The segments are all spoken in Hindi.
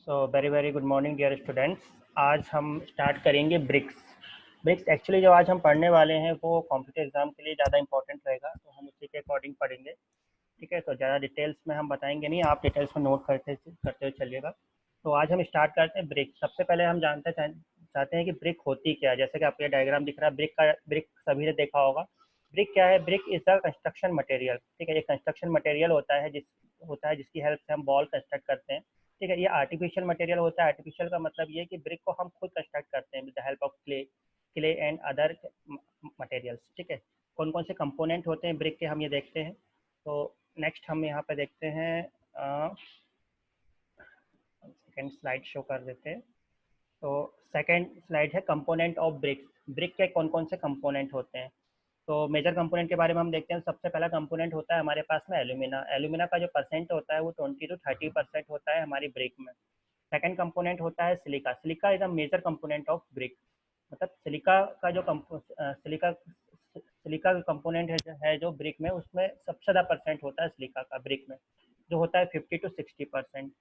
Very very good morning dear students. आज हम स्टार्ट करेंगे ब्रिक्स। ब्रिक्स एक्चुअली जो आज हम पढ़ने वाले हैं वो कॉम्पिटिटिव एग्जाम के लिए ज़्यादा इंपॉर्टेंट रहेगा, तो हम उसी के अकॉर्डिंग पढ़ेंगे। ठीक है, तो ज़्यादा डिटेल्स में हम बताएंगे नहीं, आप डिटेल्स में नोट करते हुए चलिएगा। तो आज हम स्टार्ट करते हैं ब्रिक। सबसे पहले हम चाहते हैं कि ब्रिक होती क्या है। जैसे कि आपको ये डायग्राम दिख रहा है ब्रिक सभी ने देखा होगा। ब्रिक क्या है? Brick is the construction material. ठीक है, ये कंस्ट्रक्शन मटेरियल होता है जिसकी हेल्प से हम बॉल कंस्ट्रक्ट करते हैं। ठीक है, ये आर्टिफिशियल मटेरियल होता है। आर्टिफिशियल का मतलब ये कि ब्रिक को हम खुद कंस्ट्रक्ट करते हैं with the help of clay and other materials. ठीक है, कौन कौन से कंपोनेंट होते हैं ब्रिक के हम ये देखते हैं। तो नेक्स्ट हम यहाँ पे देखते हैं, सेकेंड स्लाइड शो कर देते हैं। तो सेकेंड स्लाइड है कंपोनेंट ऑफ ब्रिक। ब्रिक के कौन कौन से कंपोनेंट होते हैं। तो मेजर कंपोनेंट के बारे में हम देखते हैं। सबसे पहला कंपोनेंट होता है हमारे पास में एल्यूमिना। एल्यूमिना का जो परसेंट होता है वो 20 to 30% होता है हमारी ब्रिक में। सेकंड कंपोनेंट होता है silica. Silica is a major component of brick. मतलब सिलिका का जो सिलिका का कंपोनेंट है जो ब्रिक में, उसमें सबसे ज़्यादा परसेंट होता है सिलिका का ब्रिक में, जो होता है 50 to 60%।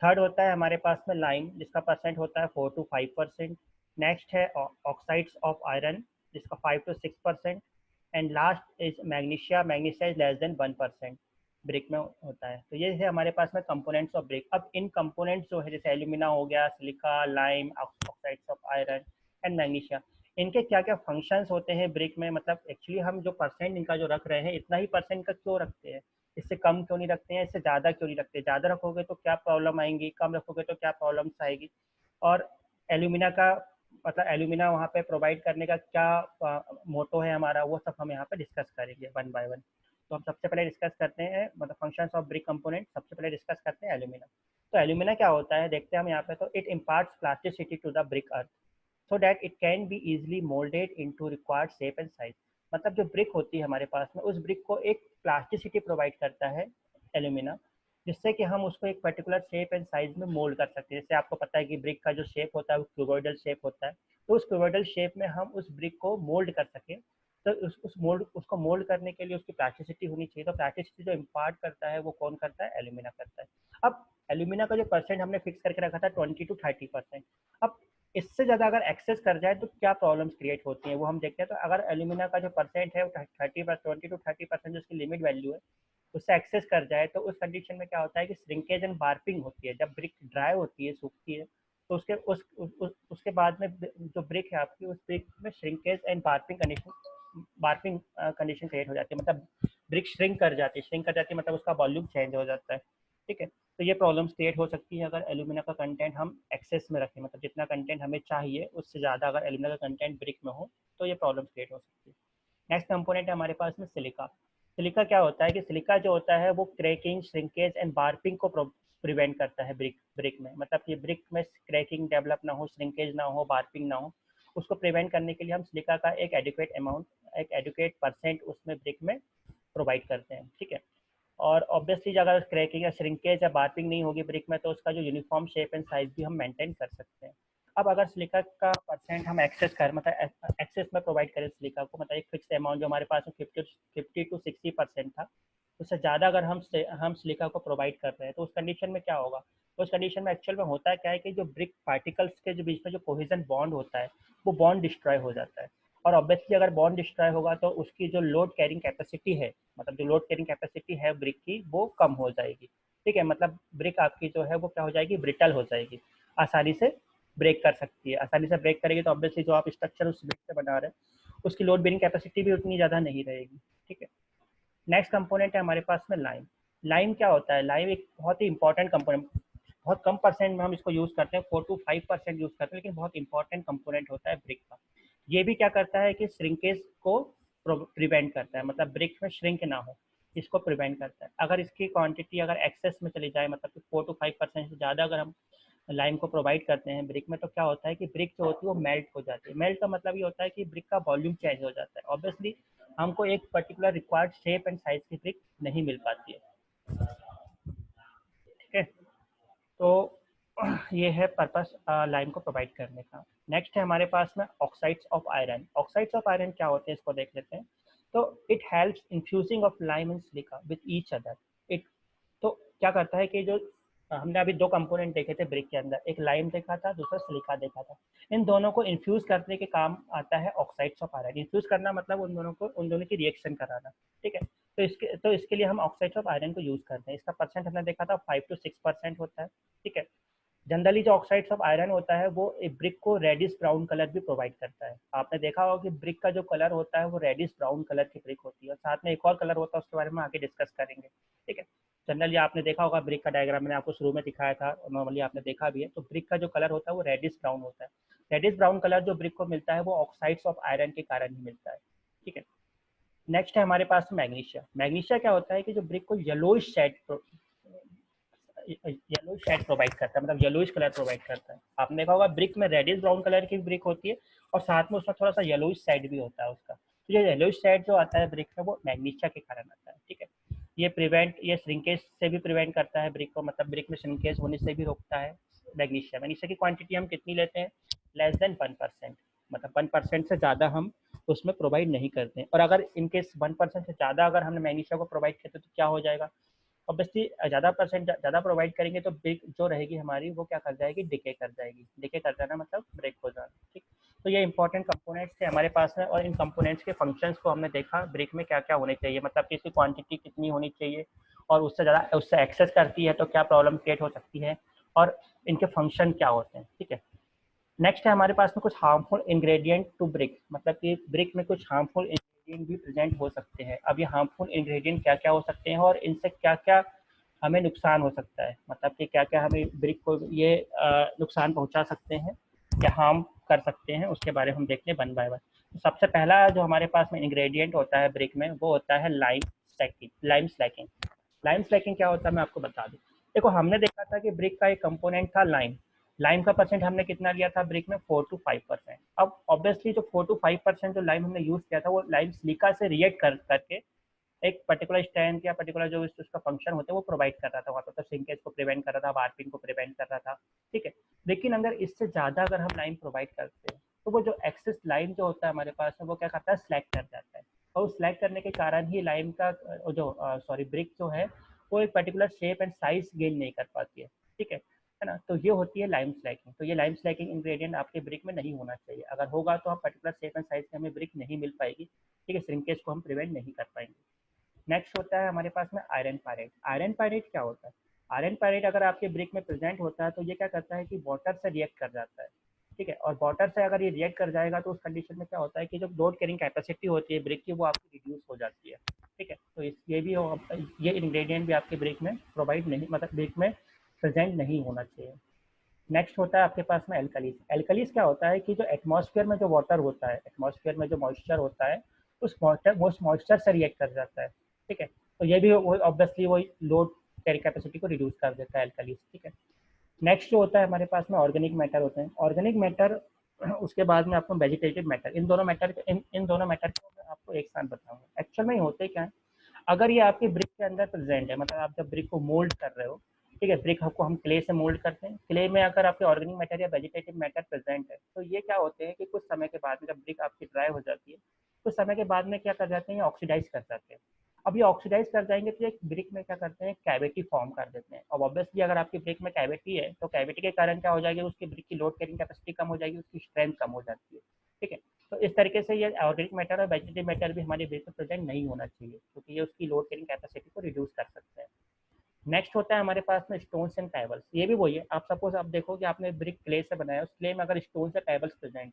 थर्ड होता है हमारे पास में लाइम, जिसका परसेंट होता है 4 to 5%। नेक्स्ट है ऑक्साइड्स ऑफ आयरन, जिसका 5 to 6%। And last is magnesia. Magnesia is less than 1% brick में होता है। तो ये है हमारे पास में कंपोनेंट्स ऑफ ब्रिक। अब इन कंपोनेंट्स जो है, जैसे एल्यूमिना हो गया, silica, lime, oxides of iron and magnesia, इनके क्या क्या फंक्शंस होते हैं ब्रिक में। मतलब एक्चुअली हम जो परसेंट इनका जो रख रहे हैं, इतना ही परसेंट का क्यों रखते हैं, इससे कम क्यों नहीं रखते हैं, इससे ज़्यादा क्यों नहीं रखते। ज़्यादा रखोगे तो क्या प्रॉब्लम आएंगी, कम रखोगे तो क्या प्रॉब्लम्स आएगी। और एल्यूमिना का मतलब एल्यूमिना वहाँ पे प्रोवाइड करने का क्या मोटो है हमारा, वो सब हम यहाँ पे डिस्कस करेंगे वन बाय वन। तो हम सबसे पहले डिस्कस करते हैं मतलब फंक्शंस ऑफ ब्रिक कंपोनेंट। सबसे पहले डिस्कस करते हैं एल्यूमिना। तो एल्यूमिना क्या होता है देखते हैं हम यहाँ पे। तो it imparts plasticity to the brick earth so that it can be easily moulded into required shape and size. मतलब जो ब्रिक होती है हमारे पास में, उस ब्रिक को एक प्लास्टिसिटी प्रोवाइड करता है एल्यूमिना, जिससे कि हम उसको एक पर्टिकुलर शेप एंड साइज में मोल्ड कर सकते हैं। जैसे आपको पता है कि ब्रिक का जो शेप होता है वो क्यूबॉइडल शेप होता है, तो उस क्यूबॉइडल शेप में हम उस ब्रिक को मोल्ड कर सकें। तो उसको मोल्ड करने के लिए उसकी प्लास्टिसिटी होनी चाहिए। तो प्लास्टिसिटी जो इम्पार्ट करता है वो कौन करता है? एल्यूमिना करता है। अब एल्यूमिना का जो परसेंट हमने फिक्स करके रखा था 20 to 30%। अब इससे ज़्यादा अगर एक्सेस कर जाए तो क्या प्रॉब्लम्स क्रिएट होती हैं वो हम देखते हैं। तो अगर एल्यूमिना का जो परसेंट है वो 20 to 30% जो उसकी लिमिट वैल्यू है, उससे एक्सेस कर जाए, तो उस कंडीशन में क्या होता है कि श्रिंकेज एंड बार्पिंग होती है। जब ब्रिक ड्राई होती है, सूखती है, तो उसके बाद में जो ब्रिक है आपकी, उस ब्रिक में श्रिंकेज एंड बार्पिंग कंडीशन क्रिएट हो जाती है। मतलब ब्रिक श्रिंक कर जाती है, मतलब उसका वॉल्यूम चेंज हो जाता है। ठीक है, तो ये प्रॉब्लम्स क्रिएट हो सकती है अगर एल्यूमिना का कंटेंट हम एक्सेस में रखें। मतलब जितना कंटेंट हमें चाहिए उससे ज़्यादा अगर एल्यूमिना का कंटेंट ब्रिक में हो तो ये प्रॉब्लम्स क्रिएट हो सकती है। नेक्स्ट कंपोनेंट है हमारे पास में सिलिका। सिलिका क्या होता है कि सिलिका जो होता है वो क्रैकिंग, श्रिंकेज एंड बार्पिंग को प्रिवेंट करता है ब्रिक में। मतलब कि ब्रिक में क्रैकिंग डेवलप ना हो, श्रिंकेज ना हो, बार्पिंग ना हो, उसको प्रिवेंट करने के लिए हम सिलिका का एक एडुकेट परसेंट उसमें ब्रिक में प्रोवाइड करते हैं। ठीक है, और ऑब्वियसली अगर क्रैकिंग या श्रिंकेज या बार्पिंग नहीं होगी ब्रिक में, तो उसका जो यूनिफॉर्म शेप एंड साइज भी हम मेंटेन कर सकते हैं। अब अगर सिलिका का परसेंट हम मतलब एक्सेस में प्रोवाइड करें सिलिका को, मतलब एक फिक्स अमाउंट जो हमारे पास में 50 to 60% था, उससे ज़्यादा अगर हम सिलिका को प्रोवाइड कर रहे हैं, तो उस कंडीशन में क्या होगा। तो उस कंडीशन में एक्चुअल में होता है क्या है कि जो ब्रिक पार्टिकल्स के जो बीच में जो कोहेजन बॉन्ड होता है, वो बॉन्ड डिस्ट्रॉय हो जाता है। और ऑब्वियसली अगर बॉन्ड डिस्ट्रॉय होगा तो उसकी जो लोड कैरिंग कैपेसिटी है, मतलब जो लोड कैरिंग कैपेसिटी है ब्रिक की, वो कम हो जाएगी। ठीक है, मतलब ब्रिक आपकी जो है वो क्या हो जाएगी, ब्रिटल हो जाएगी, आसानी से ब्रेक कर सकती है। आसानी से ब्रेक करेगी तो ऑब्वियसली जो आप स्ट्रक्चर उस ब्रिक से बना रहे हैं उसकी लोड बेरिंग कैपेसिटी भी उतनी ज़्यादा नहीं रहेगी। ठीक है, नेक्स्ट कंपोनेंट है हमारे पास में लाइम। लाइम क्या होता है? लाइम एक बहुत ही इंपॉर्टेंट कंपोनेंट, बहुत कम परसेंट में हम इसको यूज़ करते हैं, 4 to 5% यूज़ करते हैं, लेकिन बहुत इंपॉर्टेंट कंपोनेंट होता है ब्रिक का। ये भी क्या करता है कि श्रिंकेज को प्रिवेंट करता है, मतलब ब्रिक में श्रिंक ना हो, इसको प्रिवेंट करता है। अगर इसकी क्वांटिटी अगर एक्सेस में चली जाए, मतलब कि 4 to 5% से ज़्यादा अगर हम लाइम को प्रोवाइड करते हैं ब्रिक में, तो क्या होता है कि ब्रिक जो होती है वो मेल्ट हो जाती है। मेल्ट का मतलब ये होता है कि ब्रिक का वॉल्यूम चेंज हो जाता है। ऑब्वियसली हमको एक particular required shape and size की ब्रिक नहीं मिल पाती है। ठीक है, तो ये है पर्पस लाइम को प्रोवाइड करने का। नेक्स्ट है हमारे पास में oxides of iron. Oxides of iron क्या होते हैं इसको देख लेते हैं। तो it helps in fusing of lime and silica with each other. It तो क्या करता है कि जो हमने अभी दो कंपोनेंट देखे थे ब्रिक के अंदर, एक लाइम देखा था, दूसरा सिलिका देखा था। इन दोनों को इन्फ्यूज करने के काम आता है ऑक्साइड्स ऑफ आयरन। इन्फ्यूज करना मतलब उन दोनों की रिएक्शन कराना, ठीक है। तो इसके लिए हम ऑक्साइड्स ऑफ आयरन को यूज करते हैं। इसका परसेंट हमने देखा था 5 to 6% होता है, ठीक है। जनरली जो ऑक्साइड्स ऑफ आयरन होता है वो एक ब्रिक को रेडिश ब्राउन कलर भी प्रोवाइड करता है। आपने देखा होगा कि ब्रिक का जो कलर होता है वो रेडिश ब्राउन कलर की ब्रिक होती है, और साथ में एक और कलर होता है, उसके बारे में आगे डिस्कस करेंगे, ठीक है। जनरली आपने देखा होगा ब्रिक का डायग्राम मैंने आपको शुरू में दिखाया था, नॉर्मली आपने देखा भी है। तो ब्रिक का जो कलर होता है वो रेडिश ब्राउन होता है। रेडिश ब्राउन कलर जो ब्रिक को मिलता है वो ऑक्साइड्स ऑफ आयरन के कारण ही मिलता है, ठीक है। नेक्स्ट है हमारे पास मैग्नीशिया। मैग्नीशिया क्या होता है कि जो ब्रिक को येलोइश शेड प्रोवाइड करता है, मतलब येलोइश कलर प्रोवाइड करता है। आपने देखा होगा ब्रिक में रेडिश ब्राउन कलर की ब्रिक होती है और साथ में उसमें थोड़ा सा येलोइश शेड भी होता है उसका। तो ये येलोइश शेड जो आता है ब्रिक में वो मैग्नीशिया के कारण आता है, ठीक है। ये श्रिंकेज से भी प्रिवेंट करता है ब्रिक को, मतलब ब्रिक में श्रिंकेज होने से भी रोकता है मैग्नीशिया। मैग्नीशिया की क्वांटिटी हम कितनी लेते हैं? लेस देन 1%, मतलब 1% से ज़्यादा हम उसमें प्रोवाइड नहीं करते हैं। और अगर इनकेस 1% से ज़्यादा अगर हमने मैग्नीशिया को प्रोवाइड किया तो क्या हो जाएगा? ऑब्वियसली ज़्यादा प्रोवाइड करेंगे तो ब्रिक जो रहेगी हमारी वो क्या कर जाएगी? डिके कर जाएगी। डिके कर जाना मतलब ब्रेक हो जाना, ठीक। तो ये इंपॉर्टेंट कंपोनेंट्स थे हमारे पास में, और इन कंपोनेंट्स के फंक्शंस को हमने देखा ब्रिक में क्या क्या होने चाहिए, मतलब कि इसकी क्वांटिटी कितनी होनी चाहिए, और उससे ज़्यादा उससे एक्सेस करती है तो क्या प्रॉब्लम क्रिएट हो सकती है, और इनके फंक्शन क्या होते हैं, ठीक है। नेक्स्ट है हमारे पास में कुछ हार्मफुल इंग्रेडिएंट टू ब्रिक, मतलब कि ब्रिक में कुछ हार्मफुल इंग्रेडिएंट भी प्रेजेंट हो सकते हैं। अब ये हार्मफुल इंग्रेडिएंट क्या क्या हो सकते हैं और इनसे क्या क्या हमें नुकसान हो सकता है, मतलब कि क्या क्या हमें ब्रिक को ये नुकसान पहुंचा सकते हैं या हार्म कर सकते हैं, उसके बारे में हम देखते हैं वन बाय वन। तो सबसे पहला जो हमारे पास में इंग्रेडिएंट होता है ब्रिक में वो होता है लाइम स्लैकिंग। लाइम स्लैकिंग क्या होता है मैं आपको बता दूं। देखो हमने देखा था कि ब्रिक का एक कंपोनेंट था लाइम। लाइम का परसेंट हमने कितना लिया था ब्रिक में? 4 to 5%। अब ऑब्वियसली जो 4 to 5% जो लाइम हमने यूज किया था वो लाइम सिलिका से रिएक्ट करके एक पर्टिकुलर स्ट्रेंथ या पर्टिकुलर जो उसका फंक्शन होता है वो प्रोवाइड कर रहा था वहाँ पर। तो सिंकेज को प्रिवेंट कर रहा था, वार्पिंग को प्रिवेंट कर रहा था, ठीक है। लेकिन अगर इससे ज़्यादा अगर हम लाइम प्रोवाइड करते हैं तो वो जो एक्सेस लाइम जो होता है हमारे पास में वो क्या करता है? स्लैक कर जाता है। और उस स्लैक करने के कारण ही लाइम का जो ब्रिक जो है वो एक particular shape and size gain नहीं कर पाती है ना। तो ये होती है लाइम स्लैकिंग। तो ये लाइम स्लैकिंग इंग्रेडिएंट आपके ब्रिक में नहीं होना चाहिए। अगर होगा तो हम पर्टिकुलर शेप एंड साइज में हमें ब्रिक नहीं मिल पाएगी, ठीक है। श्रिंकेज को हम प्रिवेंट नहीं कर पाएंगे। नेक्स्ट होता है हमारे पास में आयरन पायरेट। आयरन पायरेट क्या होता है? आयरन पायरेट अगर आपके ब्रिक में प्रेजेंट होता है तो ये क्या करता है कि वाटर से रिएक्ट कर जाता है, ठीक है। और वाटर से अगर ये रिएक्ट कर जाएगा तो उस कंडीशन में क्या होता है कि जो लोड कैरिंग कैपेसिटी होती है ब्रिक की वो आपकी रिड्यूस हो जाती है, ठीक है। तो ये इंग्रेडिएंट भी आपके ब्रिक में प्रोवाइड नहीं, मतलब ब्रिक में प्रेजेंट नहीं होना चाहिए। नेक्स्ट होता है आपके पास में एल्कलीज। एल्कलीज क्या होता है कि जो एटमॉस्फेयर में जो वाटर होता है, एटमॉस्फेयर में जो मॉइस्चर होता है उस मॉइस्चर से रिएक्ट कर जाता है, ठीक है। तो ये भी वो ऑब्वियसली वो लोड कैरी कैपेसिटी को रिड्यूस कर देता है एल्कलीज, ठीक है। नेक्स्ट जो होता है हमारे पास में ऑर्गेनिक मैटर होते हैं। ऑर्गेनिक मैटर उसके बाद में आपको वेजिटेटिव मैटर, इन दोनों मैटर को मैं आपको एक साथ बताऊंगा। एक्चुअल में ये होते क्या है, अगर ये आपके ब्रिक के अंदर प्रेजेंट है, मतलब आप जब ब्रिक को मोल्ड कर रहे हो, ठीक है, ब्रिक को हम क्ले से मोल्ड करते हैं, क्ले में अगर आपके ऑर्गेनिक मैटर या वेजिटेटिव मैटर प्रेजेंट है तो ये क्या होते हैं कि कुछ समय के बाद में जब ब्रिक आपकी ड्राई हो जाती है कुछ समय के बाद में क्या कर जाते हैं, ऑक्सीडाइज कर जाते हैं। अब ये ऑक्सीडाइज कर जाएंगे तो एक ब्रिक में क्या करते हैं, कैविटी फॉर्म कर देते हैं। अब ऑब्वियसली अगर आपकी ब्रिक में कैविटी है तो कैविटी के कारण क्या हो जाएगी, उसकी ब्रिक की लोड कैरिंग कैपेसिटी कम हो जाएगी, उसकी स्ट्रेंथ कम हो जाती है, ठीक है। तो इस तरीके से ये ऑर्गेनिक मैटर और वेजिटेटिव मैटर भी हमारे ब्रिक में प्रेजेंट नहीं होना चाहिए क्योंकि ये उसकी लोड कैरिंग कैपेसिटी को रिड्यूस कर सकते हैं। नेक्स्ट होता है हमारे पास में स्टोन्स एंड पेबल्स। ये भी वही है, आप सपोज आप देखो कि आपने ब्रिक क्ले से बनाया, उस क्ले में अगर स्टोन्स या पेबल्स प्रेजेंट,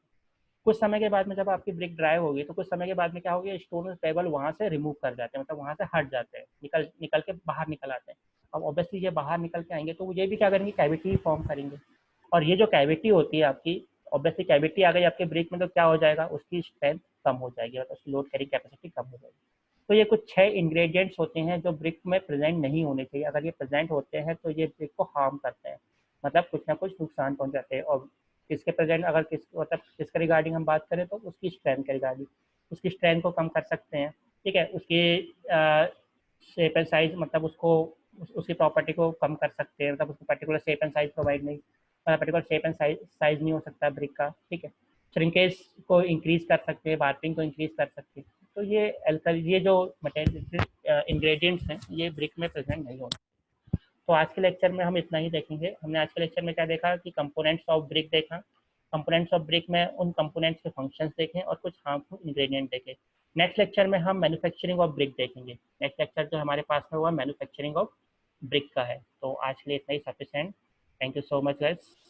कुछ समय के बाद में जब आपकी ब्रिक ड्राई होगी तो कुछ समय के बाद में क्या होगी, स्टोन और पेबल वहाँ से रिमूव कर जाते हैं, मतलब वहाँ से हट जाते हैं, निकल निकल के बाहर निकल आते हैं। अब ऑब्वियसली ये बाहर निकल के आएंगे तो ये भी क्या करेंगे, कैविटी फॉर्म करेंगे। और ये जो कैविटी होती है आपकी, ऑब्वियसली कैविटी आ गई आपके ब्रिक में तो क्या हो जाएगा, उसकी स्ट्रेंथ कम हो जाएगी, मतलब उसकी लोड कैरिंग कैपेसिटी कम हो जाएगी। तो ये कुछ 6 इंग्रेडिएंट्स होते हैं जो ब्रिक में प्रेजेंट नहीं होने चाहिए। अगर ये प्रेजेंट होते हैं तो ये ब्रिक को हार्म करते हैं, मतलब कुछ ना कुछ नुकसान पहुंचाते हैं। और किसके प्रेजेंट अगर मतलब किसके रिगार्डिंग हम बात करें तो उसकी स्ट्रेंथ के रिगार्डिंग, उसकी स्ट्रेंथ को कम कर सकते हैं, ठीक है। उसकी शेप एंड साइज, मतलब उसकी प्रॉपर्टी को कम कर सकते हैं, मतलब उसको particular shape and size provide नहीं, पर्टिकुलर शेप एंड साइज नहीं हो सकता ब्रिक का, ठीक है। श्रिंकेज को इंक्रीज कर सकते हैं, वार्पिंग को इंक्रीज कर सकते हैं। तो ये जो मटेरियल इंग्रेडिएंट्स हैं ये ब्रिक में प्रेजेंट नहीं होते। तो आज के लेक्चर में हम इतना ही देखेंगे। हमने आज के लेक्चर में क्या देखा कि कंपोनेंट्स ऑफ ब्रिक देखा, कंपोनेंट्स ऑफ ब्रिक में उन कंपोनेंट्स के फंक्शंस देखें और कुछ हार्मफुल इंग्रेडिएंट देखे। नेक्स्ट लेक्चर में हम मैन्युफैक्चरिंग ऑफ ब्रिक देखेंगे। नेक्स्ट लेक्चर जो हमारे पास में हुआ मैन्युफैक्चरिंग ऑफ ब्रिक का है। तो आज के लिए इतना ही sufficient. Thank you so much guys.